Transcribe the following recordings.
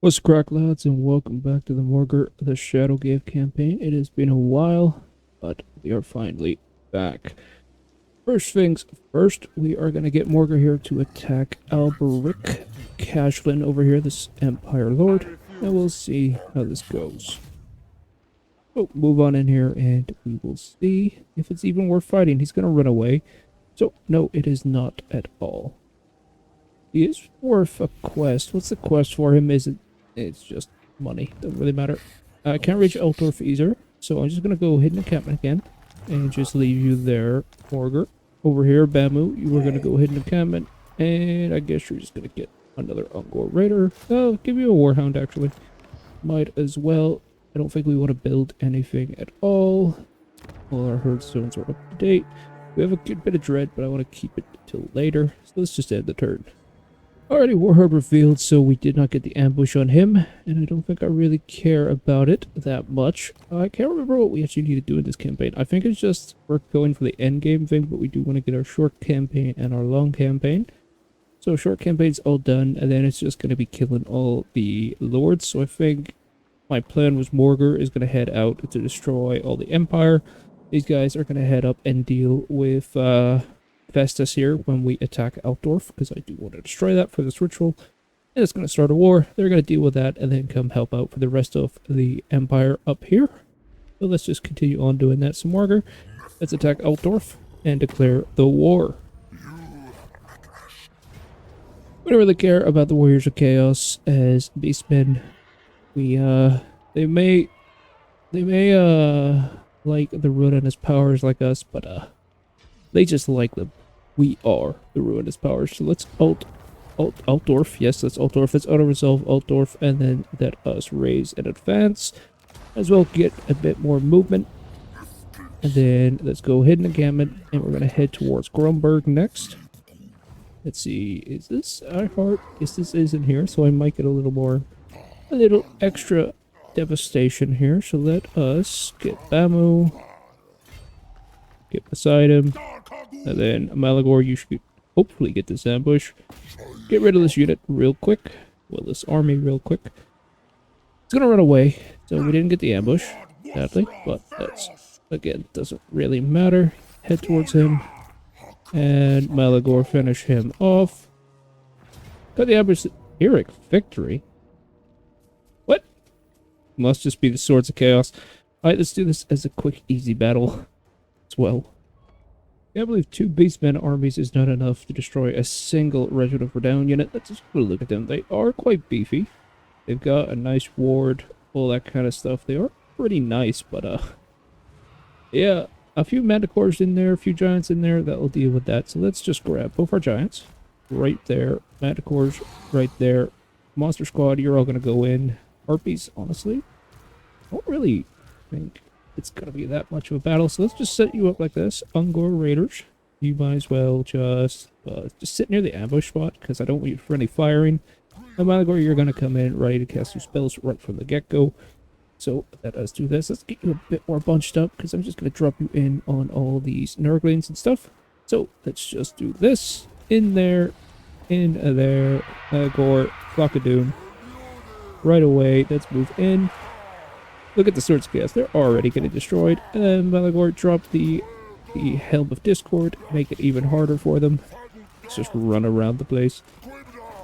What's crack, lads, and welcome back to the Morghur the Shadowgave campaign. It has been a while, but we are finally back. First things first, we are going to get Morghur here to attack Alberic Cashlin over here, this Empire Lord, and we'll see how this goes. So, move on in here, and we will see if it's even worth fighting. He's going to run away. So, no, it is not at all. He is worth a quest. What's the quest for him? It's just money. Doesn't really matter. I can't reach Altdorf either, so I'm just going to go hidden encampment again and just leave you there, Morghur. Over here, Bamu, you are going to go hidden encampment, and I guess you're just going to get another Ungor Raider. Oh, give you a Warhound, actually. Might as well. I don't think we want to build anything at all. All our herd stones are up to date. We have a good bit of dread, but I want to keep it until later, so let's just end the turn. Already Warherd revealed, so we did not get the ambush on him, and I don't think I really care about it that much. I can't remember what we actually need to do in this campaign. I think it's just we're going for the end game thing, but we do want to get our short campaign and our long campaign. So short campaign's all done, and then it's just going to be killing all the lords. So I think my plan was Morghur is going to head out to destroy all the Empire. These guys are going to head up and deal with Festus here when we attack Altdorf, because I do want to destroy that for this ritual. And it's going to start a war. They're going to deal with that and then come help out for the rest of the Empire up here. So let's just continue on doing that some more. Let's attack Altdorf and declare the war. We don't really care about the Warriors of Chaos as Beastmen. They may like the ruinous powers like us, but they just like them. We are the ruinous powers. So let's Altdorf. Yes, that's Altdorf. Let's auto-resolve Altdorf, and then let us raise and advance. As well get a bit more movement. And then let's go hidden encampment, and we're going to head towards Grumberg next. Let's see, is this our heart? Yes, this is in here, so I might get a little extra devastation here. So let us get Bamu. Get beside him. And then Malagor, you should hopefully get this ambush. Get rid of this unit real quick. Well, this army real quick. It's gonna run away, so we didn't get the ambush, sadly. But that's, again, doesn't really matter. Head towards him. And Malagor finish him off. Got the ambush. Eric, victory? What? Must just be the Swords of Chaos. Alright, let's do this as a quick, easy battle as well. I believe 2 Beastmen armies is not enough to destroy a single Regiment of Redown unit. Let's just go look at them. They are quite beefy. They've got a nice ward, all that kind of stuff. They are pretty nice, but yeah, a few Manticores in there, a few Giants in there, that'll deal with that. So let's just grab both our Giants. Right there. Manticores right there. Monster Squad, you're all going to go in. Harpies, honestly, I don't really think it's gonna be that much of a battle, so let's just set you up like this. Ungor Raiders, you might as well just sit near the ambush spot, because I don't want you for any firing. And Malagor, you're gonna come in ready to cast your spells right from the get-go. So let us do this. Let's get you a bit more bunched up, because I'm just gonna drop you in on all these Nurglings and stuff. So let's just do this. In there, Malagor, Flock of Doom. Right away, let's move in. Look at the Swords of Chaos, they're already getting destroyed. And Malagor dropped the Helm of Discord, make it even harder for them. Let's just run around the place.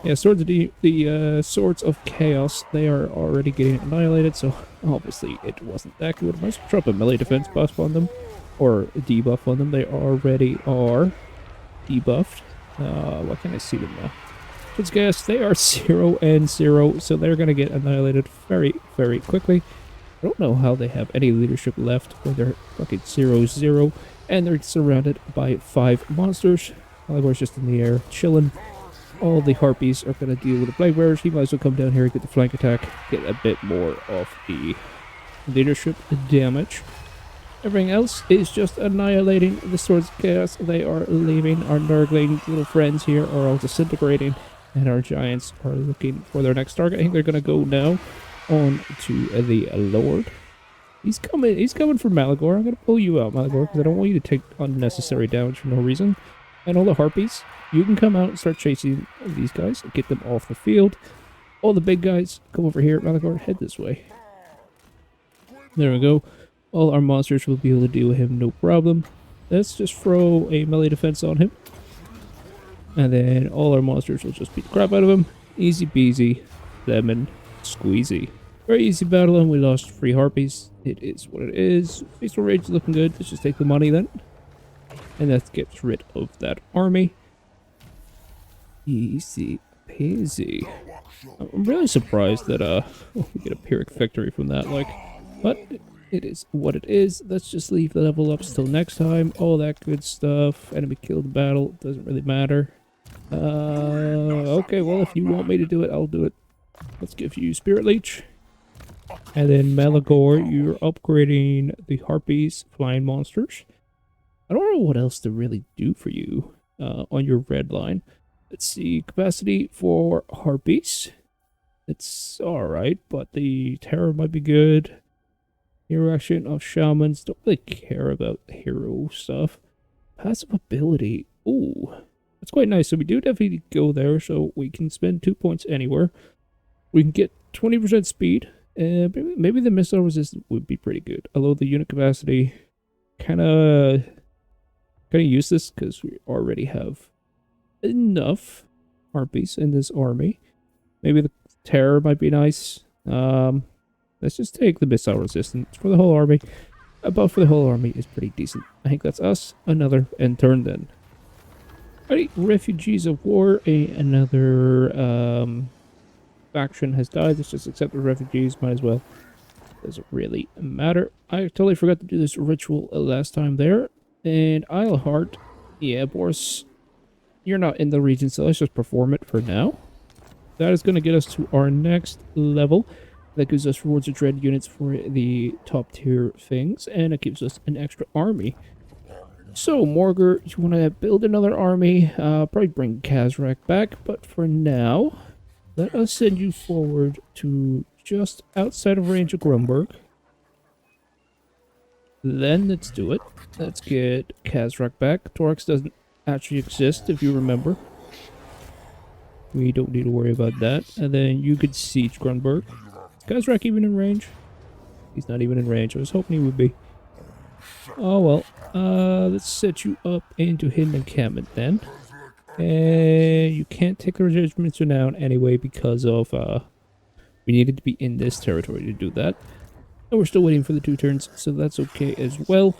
Yeah, Swords of Chaos, they are already getting annihilated, so obviously it wasn't that good. Let's drop a melee defense buff on them, or a debuff on them. They already are debuffed. Why can't I see them now? Swords of Chaos, they are 0 and 0, so they're going to get annihilated very, very quickly. I don't know how they have any leadership left when they're fucking 0-0, and they're surrounded by 5 monsters. Malagor's just in the air, chilling. All the Harpies are going to deal with the Plague Bearers. He might as well come down here and get the flank attack, get a bit more of the leadership damage. Everything else is just annihilating the Swords of Chaos. They are leaving. Our Nurgling little friends here are all disintegrating, and our Giants are looking for their next target. I think they're going to go now on to the Lord. He's coming for Malagor. I'm going to pull you out, Malagor, because I don't want you to take unnecessary damage for no reason. And all the Harpies, you can come out and start chasing these guys and get them off the field. All the big guys, come over here. Malagor, head this way. There we go. All our monsters will be able to deal with him, no problem. Let's just throw a melee defense on him. And then all our monsters will just beat the crap out of him. Easy peasy, lemon squeezy. Very easy battle, and we lost 3 harpies. It is what it is. Peaceful Rage is looking good. Let's just take the money then. And that gets rid of that army. Easy peasy. I'm really surprised that we get a Pyrrhic victory from that, like, but it is what it is. Let's just leave the level ups till next time. All that good stuff. Enemy killed the battle. Doesn't really matter. Okay, well, if you want me to do it, I'll do it. Let's give you Spirit Leech. And then Malagor, you're upgrading the Harpies, flying monsters. I don't know what else to really do for you on your red line. Let's see, capacity for Harpies. It's alright, but the Terror might be good. Hero action of Shamans. Don't really care about hero stuff. Passive ability. Ooh, that's quite nice. So we do definitely go there, so we can spend 2 points anywhere. We can get 20% speed. Maybe the missile resistance would be pretty good. Although the unit capacity kind of useless because we already have enough harpies in this army. Maybe the terror might be nice. Let's just take the missile resistance for the whole army. A buff for the whole army is pretty decent. I think that's us. Another end turn then. Alright, refugees of war. Another faction has died. Let's just accept the refugees. Might as well. Doesn't really matter. I totally forgot to do this ritual last time there. And Isleheart. Yeah, Boris, you're not in the region, so let's just perform it for now. That is going to get us to our next level. That gives us rewards of dread units for the top tier things, and it gives us an extra army. So, Morghur, you want to build another army? Probably bring Khazrak back, but for now, let us send you forward to just outside of range of Grumberg. Then let's do it. Let's get Khazrak back. Torx doesn't actually exist, if you remember. We don't need to worry about that. And then you could siege Grunberg. Is Khazrak even in range? He's not even in range. I was hoping he would be. Oh well. Let's set you up into hidden encampment then. And you can't take the regiments down anyway because of we needed to be in this territory to do that. And we're still waiting for the 2 turns, so that's okay as well.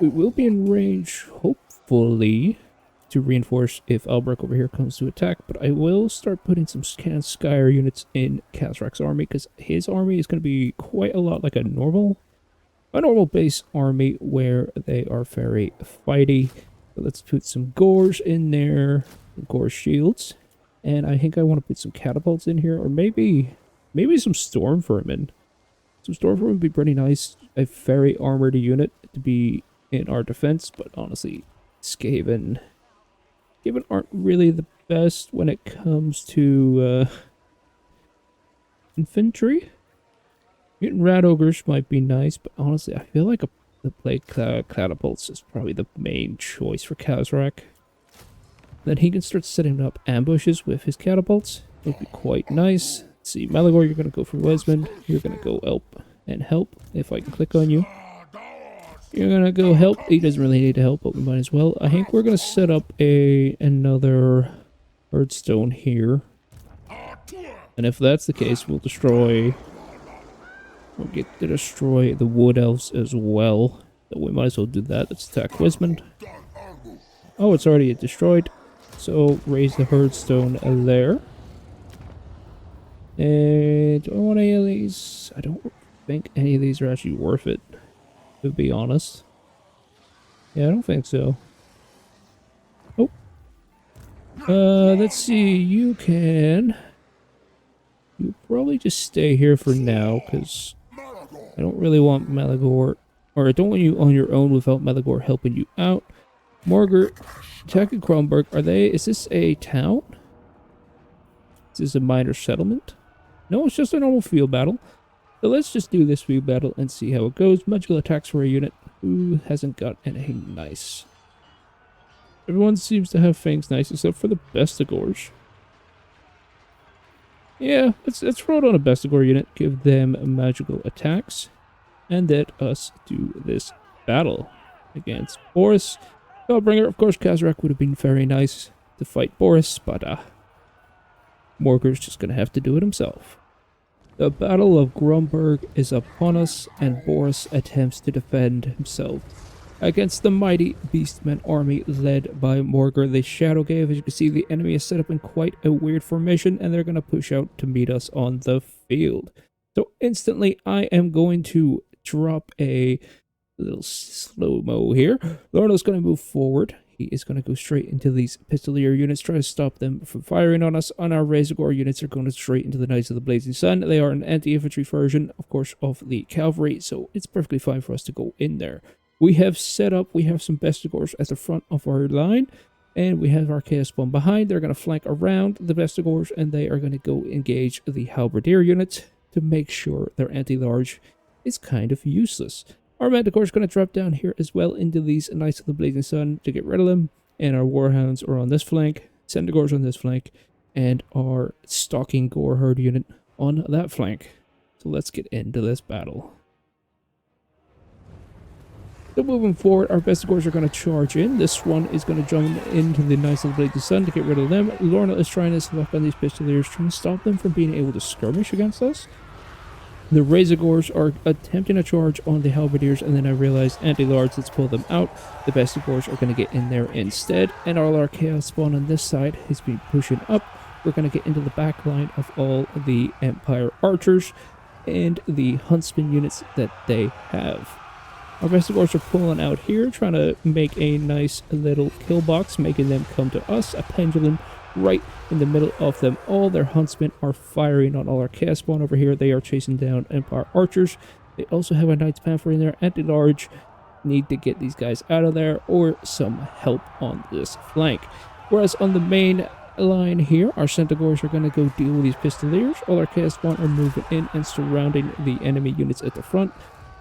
We will be in range, hopefully, to reinforce if Albrecht over here comes to attack, but I will start putting some Skyer units in Khazrak's army, because his army is going to be quite a lot like a normal base army, where they are very fighty. So let's put some Gors in there, Gor shields, and I think I want to put some catapults in here, or maybe some storm vermin. Some storm vermin would be pretty nice. A very armored unit to be in our defense, but honestly, Skaven aren't really the best when it comes to infantry. Mutant rat ogres might be nice, but honestly, I feel like the plague catapults is probably the main choice for Khazrak. Then he can start setting up ambushes with his catapults. It would be quite nice. Let's see, Malagor, you're going to go for Wesmond. You're going to go help and help, if I can click on you. You're going to go help. He doesn't really need to help, but we might as well. I think we're going to set up another Hearthstone here. And if that's the case, we'll get to destroy the Wood Elves as well. So we might as well do that. Let's attack Wesmond. Oh, it's already destroyed. So raise the Hearthstone there. And do I want any of these? I don't think any of these are actually worth it, to be honest. Yeah, I don't think so. Oh. Let's see. You probably just stay here for now, because I don't really want Malagor, or I don't want you on your own without Malagor helping you out. Morghur, attacking Kronberg. Is this a town? Is this a minor settlement? No, it's just a normal field battle. So let's just do this field battle and see how it goes. Magical attacks for a unit who hasn't got anything nice. Everyone seems to have things nice except for the Bestigors. Yeah, let's roll on a Bestigor unit, give them magical attacks, and let us do this battle against Boris Todbringer. Of course, Khazrak would have been very nice to fight Boris, but Morghur's just gonna have to do it himself. The Battle of Grumberg is upon us, and Boris attempts to defend himself against the mighty Beastmen army led by Morghur the Shadowgave. As you can see, the enemy is set up in quite a weird formation, and they're going to push out to meet us on the field. So instantly, I am going to drop a little slow-mo here. Lorno's going to move forward. He is going to go straight into these Pistolier units, try to stop them from firing on us. On our Razorgore units are going straight into the Knights of the Blazing Sun. They are an anti-infantry version, of course, of the cavalry, so it's perfectly fine for us to go in there. We have set up, we have some Bestigors at the front of our line, and we have our Chaos Spawn behind. They're going to flank around the Bestigors, and they are going to go engage the Halberdier units to make sure their anti-large is kind of useless. Our Manticore is going to drop down here as well into these Knights of the Blazing Sun to get rid of them. And our Warhounds are on this flank, Centaurs on this flank, and our Stalking Gore Herd unit on that flank. So let's get into this battle. So moving forward, our Bestigors are going to charge in. This one is going to jump into the Knights of the Blazing Sun to get rid of them. Lorna is trying to select on these Pistoliers, trying to stop them from being able to skirmish against us. The Razorgores are attempting a charge on the Halberdiers, and then I realized anti-large, let's pull them out. The Bestigors are going to get in there instead, and all our Chaos Spawn on this side has been pushing up. We're going to get into the back line of all the Empire Archers and the Huntsman units that they have. Our Bestigors are pulling out here, trying to make a nice little kill box, making them come to us, a pendulum right in the middle of them all. Their Huntsmen are firing on all our Chaos Spawn over here. They are chasing down Empire Archers. They also have a Knights Panther in there. Anti-large need to get these guys out of there, or some help on this flank. Whereas on the main line here, our Centaurs are going to go deal with these Pistoliers. All our Chaos Spawn are moving in and surrounding the enemy units at the front.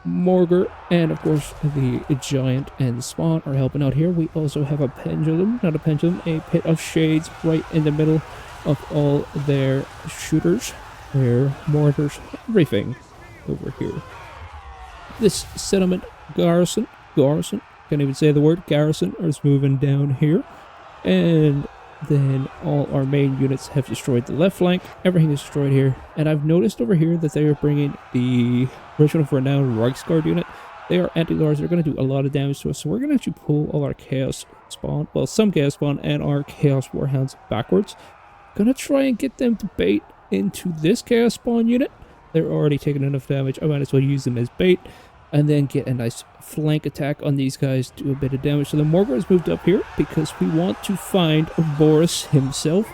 Morghur and of course the Giant and the Spawn are helping out here. We also have a pendulum, not a pendulum, a pit of shades right in the middle of all their shooters, their mortars, everything over here. This settlement garrison, can't even say the word, garrison, is moving down here, and then all our main units have destroyed the left flank. Everything is destroyed here, and I've noticed over here that they are bringing the Regiment of Renown Reichsguard unit. They are anti-large. They're going to do a lot of damage to us, so we're going to actually pull all our Chaos Spawn, well, some Chaos Spawn and our Chaos Warhounds backwards. Gonna try and get them to bait into this Chaos Spawn unit. They're already taking enough damage. I might as well use them as bait, and then get a nice flank attack on these guys, do a bit of damage. So the Morghur has moved up here because we want to find Boris himself,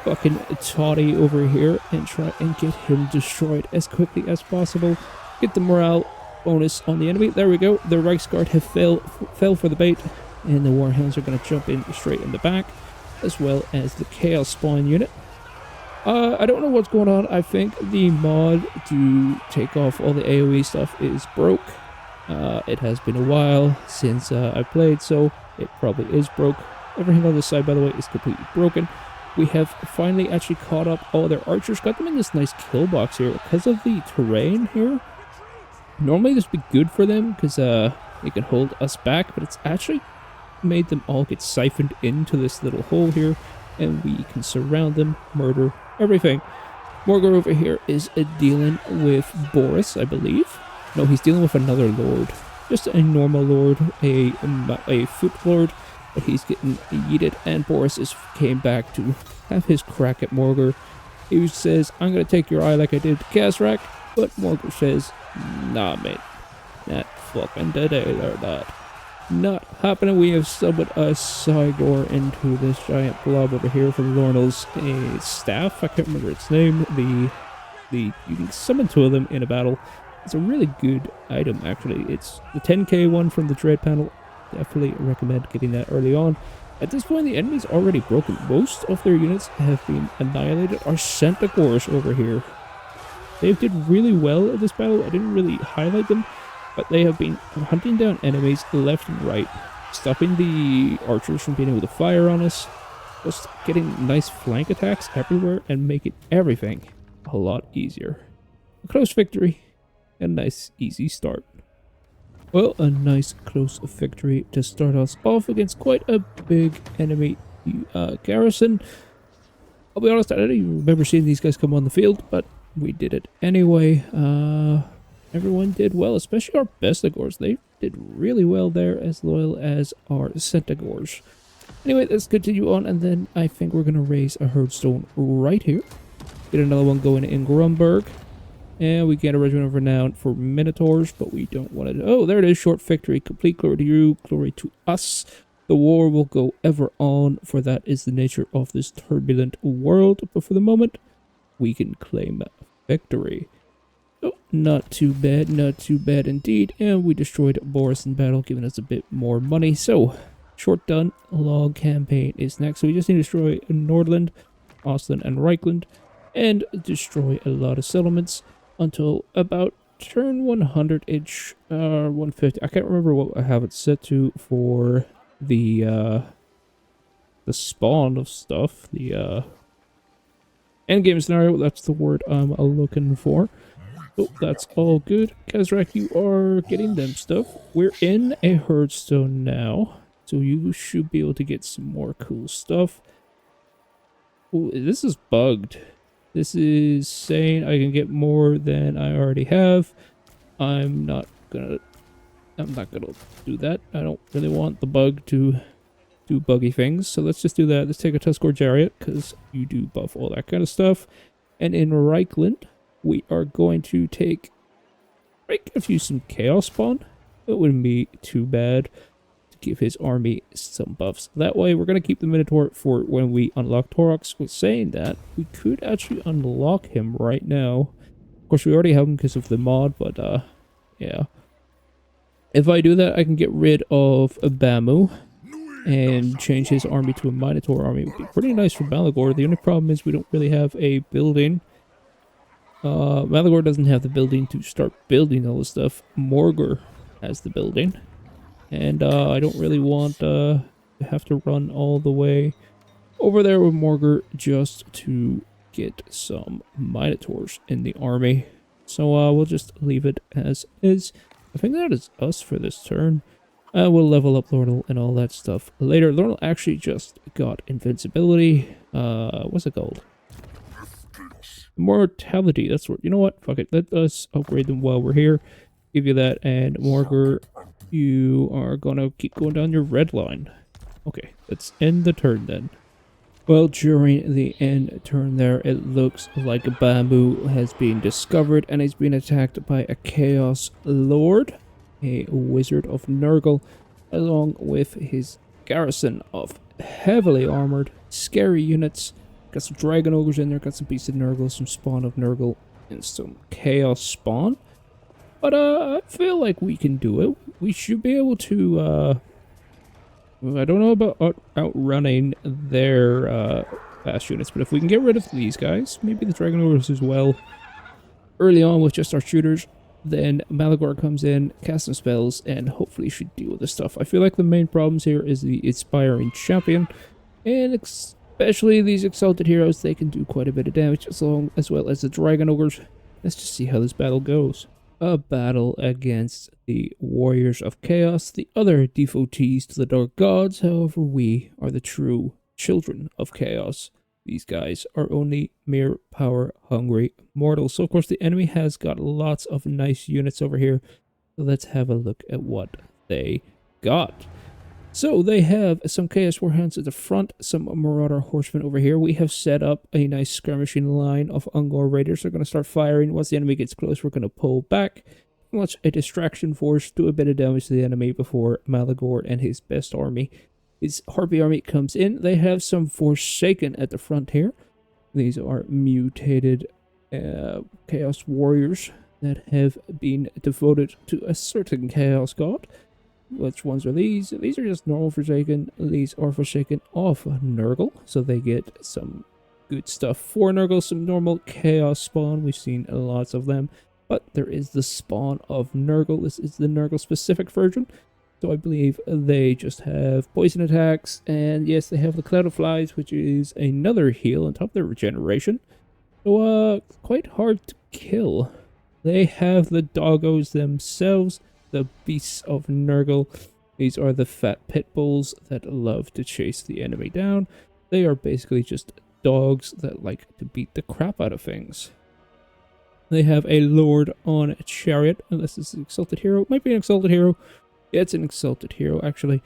fucking Toddy over here, and try and get him destroyed as quickly as possible. Get the morale bonus on the enemy. There we go. The Reichsguard have fell for the bait, and the Warhounds are going to jump in straight in the back, as well as the Chaos Spawn unit. I don't know what's going on. I think the mod to take off all the AoE stuff is broke. It has been a while since I played, so it probably is broke. Everything on this side, by the way, is completely broken. We have finally actually caught up all their archers, got them in this nice kill box here. Because of the terrain here, normally this would be good for them, because it can hold us back, but it's actually made them all get siphoned into this little hole here, and we can surround them, murder everything. Morghur over here is dealing with Boris, I believe. No, he's dealing with another lord. Just a normal lord, a foot lord, but he's getting yeeted, and Boris came back to have his crack at Morghur. He says, I'm going to take your eye like I did to Khazrak, but Morghur says, nah, mate, not fucking today, or not. Not happening. We have summoned a Cygor into this giant blob over here from Lornal's staff. I can't remember its name. You can summon two of them in a battle. It's a really good item, actually. It's the 10k one from the Dread panel. Definitely recommend getting that early on. At this point, the enemy's already broken. Most of their units have been annihilated. Our Centaurs over here, they did really well in this battle. I didn't really highlight them, but they have been hunting down enemies left and right, stopping the archers from being able to fire on us. just getting nice flank attacks everywhere and making everything a lot easier. A close victory, a nice easy start. Well, a nice close victory to start us off against quite a big enemy garrison. I'll be honest, I don't even remember seeing these guys come on the field, but we did it anyway. Everyone did well, especially our Bestigors. They did really well there, as loyal as our Centigors. Anyway, let's continue on, and then I think we're going to raise a herdstone right here. Get another one going in Grumberg. And we get a regiment of renown for Minotaurs, but we don't want to... Oh, there it is. Short victory. Complete glory to you. Glory to us. The war will go ever on, for that is the nature of this turbulent world. But for the moment, we can claim victory. Oh, not too bad. Not too bad indeed. And we destroyed Boris in battle, giving us a bit more money. So, short done. Long campaign is next. So we just need to destroy Nordland, Ostland, and Reichland. And destroy a lot of settlements until about turn 100-ish, 150. I can't remember what I have it set to for the spawn of stuff. The endgame scenario, that's the word I'm looking for. Oh, that's all good. Khazrak, you are getting them stuff. We're in a herdstone now, so you should be able to get some more cool stuff. Oh, this is bugged. This is saying I can get more than I already have. I'm not gonna do that. I don't really want the bug to do buggy things. So let's just do that. Let's take a Tuskor Chariot, because you do buff all that kind of stuff. And in Reichland, we are going to take... I could use some Chaos Spawn. It wouldn't be too bad to give his army some buffs. That way, we're going to keep the Minotaur for when we unlock Taurox. With saying that, we could actually unlock him right now. Of course, we already have him because of the mod, but yeah. If I do that, I can get rid of Bamu and change his army to a Minotaur army. It would be pretty nice for Malagor. The only problem is we don't really have a building. Malagor doesn't have the building to start building all this stuff. Morghur has the building. And I don't really want to have to run all the way over there with Morghur just to get some Minotaurs in the army. So we'll just leave it as is. I think that is us for this turn. We'll level up Lornal and all that stuff later. Lornal actually just got invincibility. What's it called? Mortality. That's what. You know what? Fuck it. Let us upgrade them while we're here. Give you that. And Morghur, you are gonna keep going down your red line. Okay, let's end the turn then. Well, during the end turn there, it looks like a Bamboo has been discovered and he's been attacked by a Chaos Lord, a Wizard of Nurgle, along with his garrison of heavily armored, scary units. Got some Dragon Ogres in there, got some Beasts of Nurgle, some Spawn of Nurgle, and some Chaos Spawn. But I feel like we can do it. We should be able to, I don't know about outrunning their fast units, but if we can get rid of these guys, maybe the Dragon Ogres as well, early on with just our shooters, then Malagor comes in, casts some spells, and hopefully should deal with this stuff. I feel like the main problems here is the Inspiring Champion, and especially these Exalted Heroes. They can do quite a bit of damage, as well as the Dragon Ogres. Let's just see how this battle goes. A battle against the Warriors of Chaos, the other devotees to the Dark Gods. However, we are the true children of Chaos. These guys are only mere power-hungry mortals. So, of course, the enemy has got lots of nice units over here. So let's have a look at what they got. So they have some Chaos Warhounds at the front, some Marauder Horsemen over here. We have set up a nice skirmishing line of Ungor Raiders. They're going to start firing. Once the enemy gets close, we're going to pull back. Launch a distraction force, do a bit of damage to the enemy before Malagor and his best army, his Harpy army, comes in. They have some Forsaken at the front here. These are mutated Chaos Warriors that have been devoted to a certain Chaos God. Which ones are these? These are just normal Forsaken. These are Forsaken of Nurgle, so they get some good stuff for Nurgle. Some normal Chaos Spawn, we've seen lots of them. But there is the Spawn of Nurgle. This is the Nurgle specific version. So I believe they just have poison attacks, and yes, they have the Cloud of Flies, which is another heal on top of their regeneration. So, quite hard to kill. They have the doggos themselves, the Beasts of Nurgle. These are the fat pit bulls that love to chase the enemy down. They are basically just dogs that like to beat the crap out of things. They have a Lord on a chariot, unless it's an exalted hero. It might be an exalted hero. Yeah, it's an exalted hero, actually.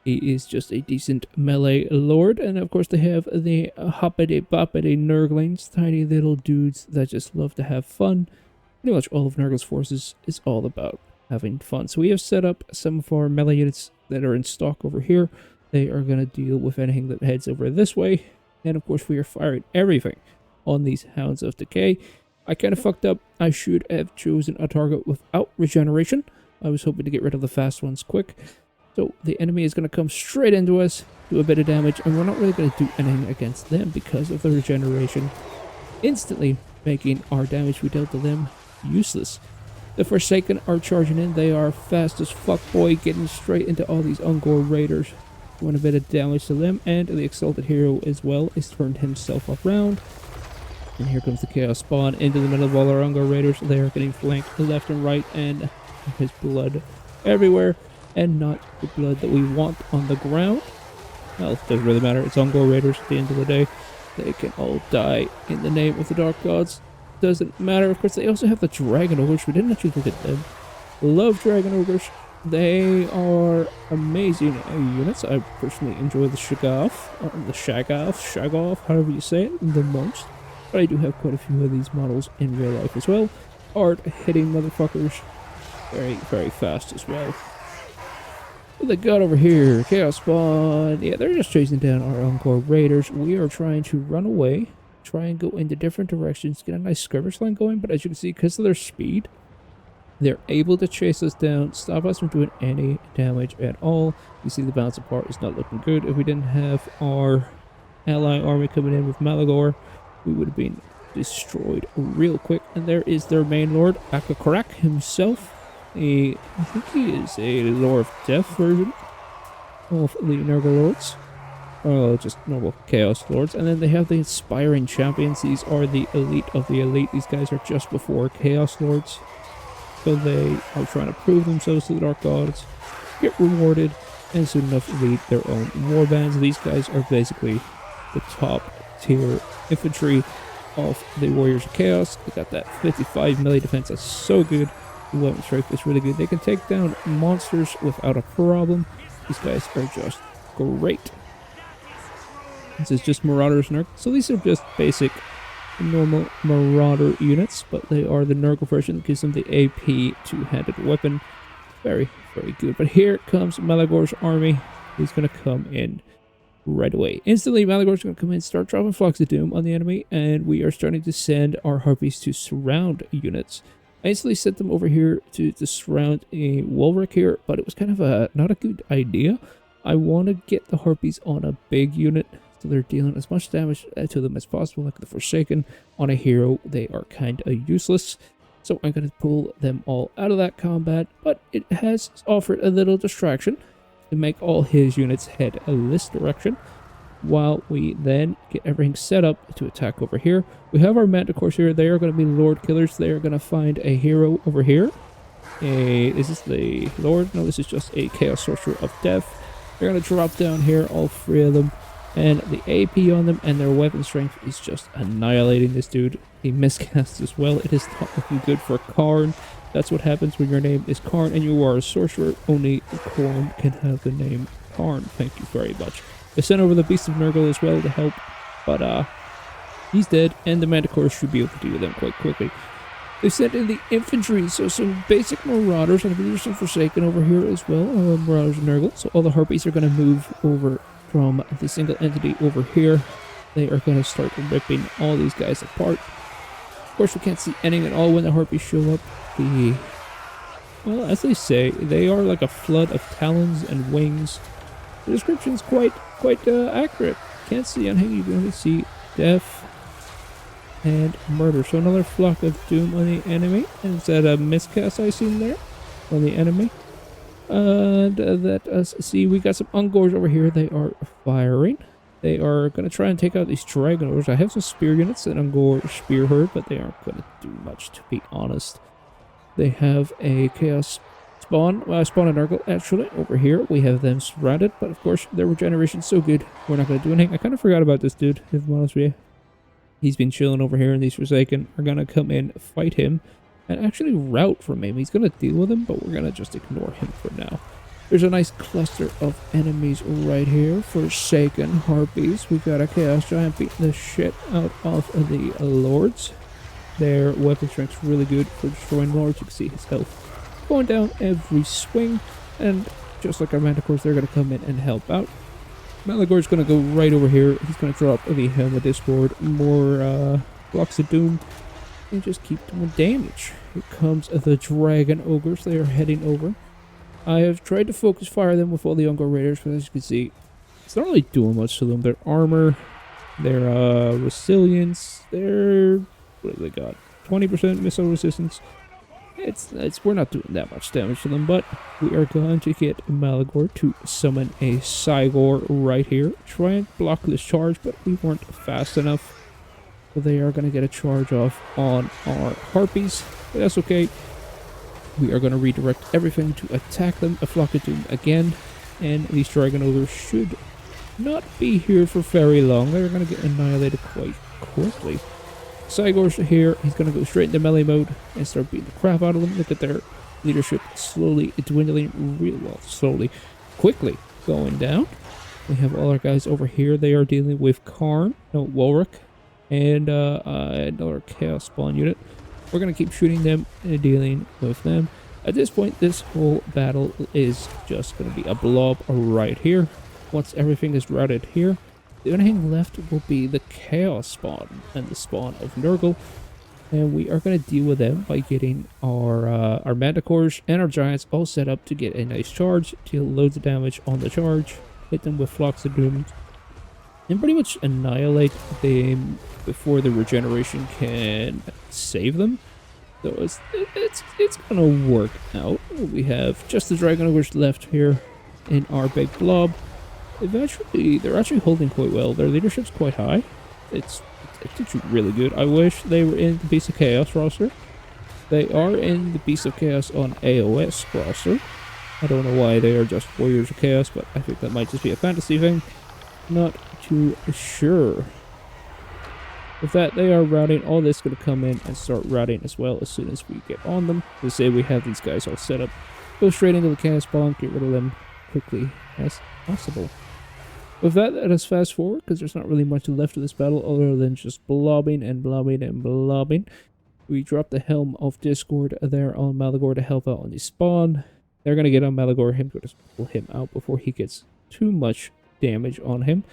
He is just a decent melee lord. And of course they have the hoppity-boppity Nurglings, tiny little dudes that just love to have fun. Pretty much all of Nurgle's forces is all about having fun. So we have set up some of our melee units that are in stock over here. They are going to deal with anything that heads over this way. And of course we are firing everything on these Hounds of Decay. I kind of fucked up. I should have chosen a target without regeneration. I was hoping to get rid of the fast ones quick. So the enemy is going to come straight into us, do a bit of damage, and we're not really going to do anything against them because of the regeneration, instantly making our damage we dealt to them useless. The Forsaken are charging in. They are fast as fuck, boy, getting straight into all these Ungor Raiders. Doing a bit of damage to them, and the Exalted Hero as well has turned himself around. And here comes the Chaos Spawn into the middle of all our Ungor Raiders. They are getting flanked left and right, and there's blood everywhere, and not the blood that we want on the ground. Well, it doesn't really matter. It's Ungor Raiders at the end of the day. They can all die in the name of the Dark Gods. Doesn't matter. Of course, they also have the Dragon Ogres. We didn't actually look at them. Love Dragon Ogres. They are amazing units. I personally enjoy the Shaggoth, however you say it, the most. But I do have quite a few of these models in real life as well. Hard-hitting motherfuckers. Very, very fast as well. What they got over here? Chaos Spawn. Yeah, they're just chasing down our Ungor Raiders. We are trying to run away. Try and go into different directions. Get a nice skirmish line going. But as you can see, because of their speed, they're able to chase us down, stop us from doing any damage at all. You see the balance apart is not looking good. If we didn't have our ally army coming in with Malagor, we would have been destroyed real quick. And there is their main lord, Khazrak himself. I think he is a Lord of Death version of the Nurgle Lords. Oh, just normal Chaos Lords. And then they have the Inspiring Champions. These are the elite of the elite. These guys are just before Chaos Lords. So they are trying to prove themselves to the Dark Gods, get rewarded, and soon enough lead their own warbands. These guys are basically the top tier infantry of the Warriors of Chaos. They got that 55 melee defense. That's so good. The weapon strength is really good. They can take down monsters without a problem. These guys are just great. This is just Marauders Nurgle. So these are just basic normal Marauder units, but they are the Nurgle version that gives them the AP two-handed weapon. Very, very good. But here comes Malagor's army. He's going to come in right away. Instantly, Malagor's going to come in, start dropping Flocks of Doom on the enemy, and we are starting to send our Harpies to surround units. I instantly sent them over here to surround a Wolverine here, but it was kind of not a good idea. I want to get the Harpies on a big unit, so they're dealing as much damage to them as possible. Like the Forsaken on a hero, they are kind of useless. So I'm going to pull them all out of that combat, but it has offered a little distraction to make all his units head this direction, while we then get everything set up to attack over here. We have our Manticores here. They are going to be Lord Killers. They are going to find a hero over here. Is this the Lord? No, this is just a Chaos Sorcerer of Death. They're going to drop down here, all three of them. And the AP on them and their weapon strength is just annihilating this dude. He miscasts as well. It is not looking good for Karn. That's what happens when your name is Karn and you are a sorcerer. Only Karn can have the name Karn. Thank you very much. They sent over the Beast of Nurgle as well to help, but he's dead, and the Manticores should be able to deal with them quite quickly. They sent in the infantry, so some basic Marauders, and I believe there's some Forsaken over here as well, Marauders of Nurgle. So all the Harpies are going to move over from the single entity over here. They are going to start ripping all these guys apart. Of course, we can't see anything at all when the Harpies show up. Well, as they say, they are like a flood of talons and wings. The description's quite accurate. Can't see anything. You can only see death and murder. So another Flock of Doom on the enemy. And is that a miscast I seen there on the enemy? And let us see. We got some Ungors over here. They are firing. They are going to try and take out these Dragonors. I have some spear units and Ungor spear herd, but they aren't going to do much, to be honest. They have a Chaos spawn and Nurgle, actually, over here. We have them surrounded, but of course, their regeneration's so good, we're not going to do anything. I kind of forgot about this dude, if I'm honest with you. He's been chilling over here, and these Forsaken are going to come in, fight him, and actually rout from him. He's going to deal with him, but we're going to just ignore him for now. There's a nice cluster of enemies right here. Forsaken Harpies. We've got a Chaos Giant beating the shit out of the Lords. Their weapon strength's really good for destroying Lords. You can see his health going down every swing. And just like our Manticores, they're going to come in and help out. Malagor's going to go right over here. He's going to drop the Helm of Discord. More Blocks of Doom. And just keep doing damage. Here comes the Dragon Ogres. They are heading over. I have tried to focus fire them with all the Ungor Raiders, but as you can see, it's not really doing much to them. Their armor, their resilience, their... what have they got? 20% missile resistance. We're not doing that much damage to them, but we are going to get Malagor to summon a Cygor right here. Try and block this charge, but we weren't fast enough. So they are going to get a charge off on our Harpies, but that's okay. We are going to redirect everything to attack them, a Flock of Doom again, and these Dragon Ogres should not be here for very long. They're going to get annihilated quite quickly. Cygor's here. He's going to go straight into melee mode and start beating the crap out of them. Look at their leadership slowly dwindling, quickly going down. We have all our guys over here. They are dealing with Walric, and another Chaos Spawn unit. We're going to keep shooting them and dealing with them. At this point, this whole battle is just going to be a blob right here. Once everything is routed here, the only thing left will be the Chaos Spawn and the spawn of Nurgle. And we are going to deal with them by getting our Manticores and our Giants all set up to get a nice charge, deal loads of damage on the charge, hit them with Flocks of Doom, and pretty much annihilate them before the regeneration can save them. So it's gonna work out. We have just the Dragon Ogres left here in our big blob. They're actually holding quite well. Their leadership's quite high. It's actually really good. I wish they were in the Beast of Chaos roster. They are in the Beast of Chaos on AOS roster. I don't know why they are just Warriors of Chaos, but I think that might just be a fantasy thing. Not too sure. With that, they are routing. All this is going to come in and start routing as well as soon as we get on them. To say we have these guys all set up. Go straight into the Chaos Bomb, get rid of them quickly as possible. With that, let us fast forward, because there's not really much left of this battle other than just blobbing and blobbing and blobbing. We drop the Helm of Discord there on Malagor to help out on the spawn. They're going to get on Malagor, him to pull him out before he gets too much damage on him.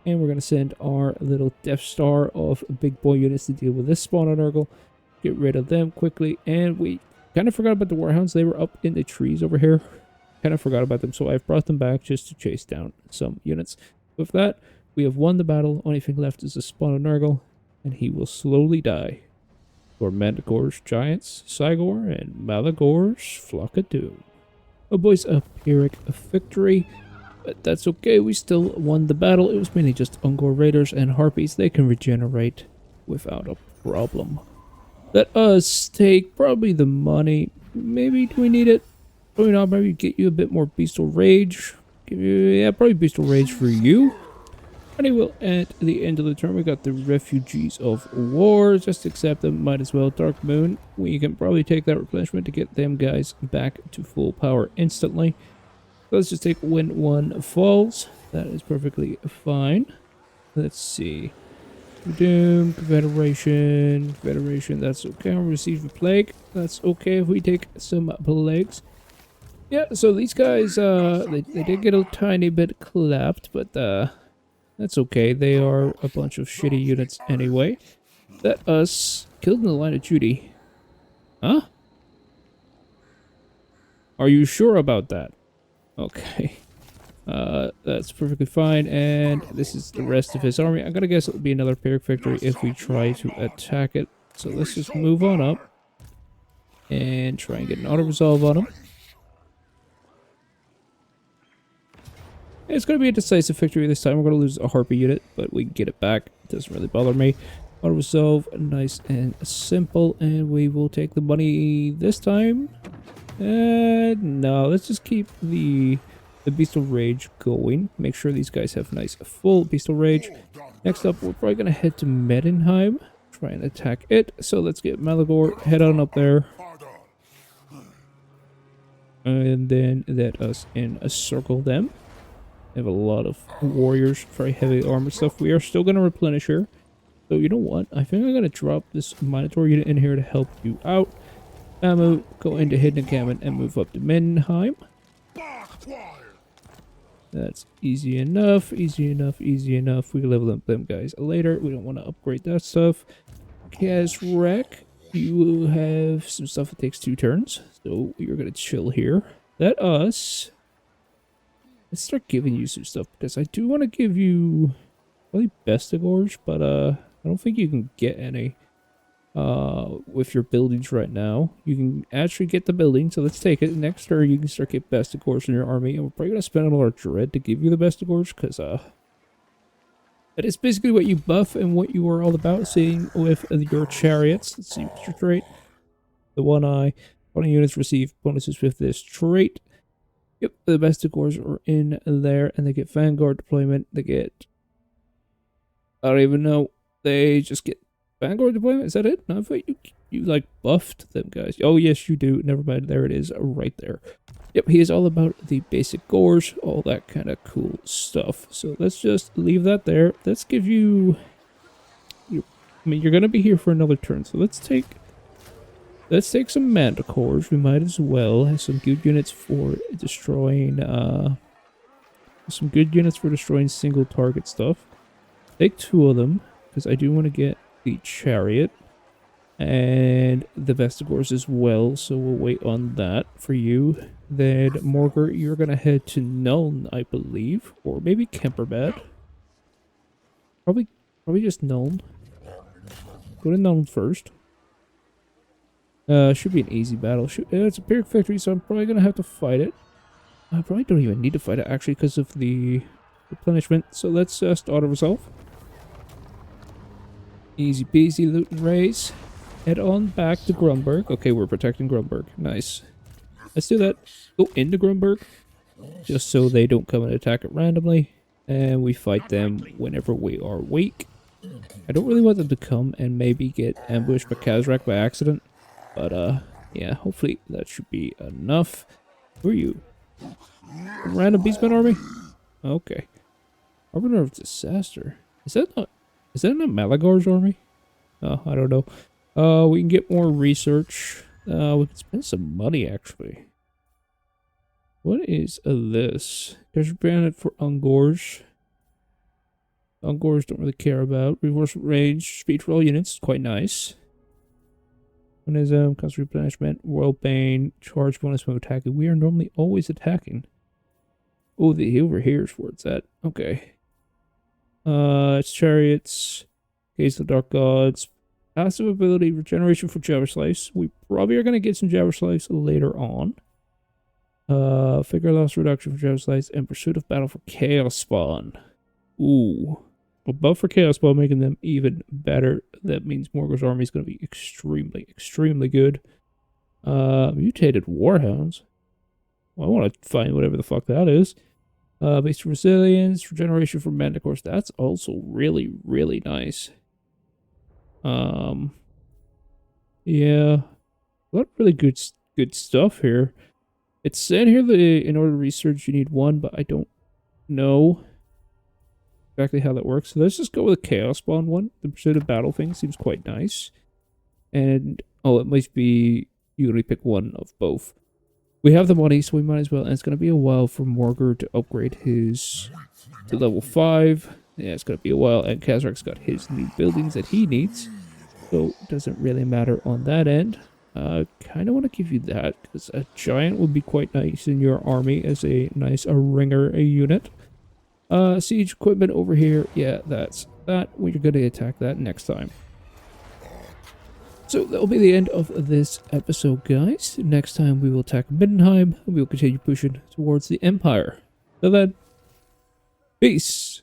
And we're going to send our little Death Star of big boy units to deal with this spawn on Nurgle. Get rid of them quickly. And we kind of forgot about the Warhounds. They were up in the trees over here. Kind of forgot about them, so I've brought them back just to chase down some units. With that, we have won the battle. Only thing left is the spawn of Nurgle, and he will slowly die. For Manticore's Giants, Cygor, and Malagor's Flock of Doom. Oh boys, a Pyrrhic victory. But that's okay, we still won the battle. It was mainly just Ungor Raiders and Harpies. They can regenerate without a problem. Let us take probably the money. Maybe do we need it? Probably not. Maybe get you a bit more Beastal Rage. Yeah, probably Beastal Rage for you. Anyway, at the end of the turn, we got the Refugees of War. Just accept them. Might as well. Dark Moon. We can probably take that replenishment to get them guys back to full power instantly. Let's just take when one falls. That is perfectly fine. Let's see. Doom, Confederation, that's okay. Receive a plague. That's okay if we take some plagues. Yeah, so these guys, they did get a tiny bit clapped, but that's okay. They are a bunch of shitty units anyway. Let us kill them in the line of duty. Huh? Are you sure about that? Okay, that's perfectly fine, and this is the rest of his army. I'm gonna guess it will be another Pyrrhic victory if we try to attack it. So let's just move on up and try and get an auto-resolve on him. It's going to be a decisive victory this time. We're going to lose a Harpy unit, but we can get it back. It doesn't really bother me. Auto resolve, nice and simple, and we will take the money this time. No, let's just keep the Beastal Rage going. Make sure these guys have nice full Beastal Rage. Next up, we're probably going to head to Medenheim, try and attack it. So let's get Malagor, head on up there. And then let us encircle them. They have a lot of warriors, very heavy armor stuff. We are still going to replenish here. So you know what? I think I'm going to drop this Minotaur unit in here to help you out. Ammo, go into Hidden Encampment and move up to Medenheim. That's easy enough, easy enough, easy enough. We can level up them guys later. We don't want to upgrade that stuff. Khazrak, you have some stuff that takes 2 turns. So you're going to chill here. Let us... Let's start giving you some stuff, because I do want to give you probably Bestigors, but I don't think you can get any with your buildings right now. You can actually get the building, so let's take it. Next turn, you can start getting Bestigors in your army, and we're probably going to spend all our dread to give you the Bestigors, because that is basically what you buff and what you are all about, seeing with your chariots. Let's see what's your trait. The one eye. 20 units receive bonuses with this trait. Yep, the Bestigors are in there, and they get Vanguard deployment. They get... I don't even know. They just get Vanguard deployment? Is that it? No, I thought you like, buffed them guys. Oh, yes, you do. Never mind. There it is, right there. Yep, he is all about the basic gores, all that kind of cool stuff. So let's just leave that there. Let's give you... I mean, you're going to be here for another turn, so let's take some Manticores. We might as well have some good units for destroying, single target stuff. Take 2 of them, because I do want to get the Chariot and the Bestigors as well, so we'll wait on that for you. Then, Morghur, you're going to head to Nuln, I believe, or maybe Kemperbad. Probably just Nuln. Go to Nuln first. Should be an easy battle. It's a Pyrrhic victory, so I'm probably going to have to fight it. I probably don't even need to fight it, actually, because of the replenishment. So let's just auto-resolve. Easy peasy, loot and raise. Head on back to Grumberg. Okay, we're protecting Grumberg. Nice. Let's do that. Go into Grumberg, just so they don't come and attack it randomly. And we fight them whenever we are weak. I don't really want them to come and maybe get ambushed by Khazrak by accident. But, yeah, hopefully that should be enough. Who are you? A random Beastmen army? Okay. Harbinger of Disaster. Is that not Malagor's army? Oh, I don't know. We can get more research. We can spend some money, actually. What is this? Treasure Planet for Ungors. Ungors don't really care about. Reinforcement range, speed for all units, quite nice. Constant replenishment, Royal Bane, charge bonus when attacking. We are normally always attacking. Oh, the over here is where it's at. Okay. It's chariots, Gaze of the Dark Gods, passive ability, regeneration for Jabber Slice. We probably are going to get some Jabber Slice later on. Figure loss reduction for Jabber Slice, and pursuit of battle for Chaos Spawn. Ooh. A buff for Chaos Spawn, making them even better. That means Morghur's army is going to be extremely, extremely good. Mutated Warhounds. Well, I want to find whatever the fuck that is. Base resilience, regeneration for Manticores. That's also really, really nice. Yeah. A lot of really good stuff here. It's said here that in order to research you need 1, but I don't know exactly how that works. So let's just go with the Chaos Spawn one. The Pursuit of Battle thing seems quite nice. And, oh, it might be, you only pick one of both. We have the money, so we might as well. And it's going to be a while for Morghur to upgrade his to level 5. Yeah, it's going to be a while. And Khazrak's got his new buildings that he needs. So it doesn't really matter on that end. Kind of want to give you that, because a giant would be quite nice in your army as a nice ringer unit. Siege equipment over here. Yeah, that's that. We're going to attack that next time. So that'll be the end of this episode, guys. Next time we will attack Middenheim, and we will continue pushing towards the Empire. Till then. Peace.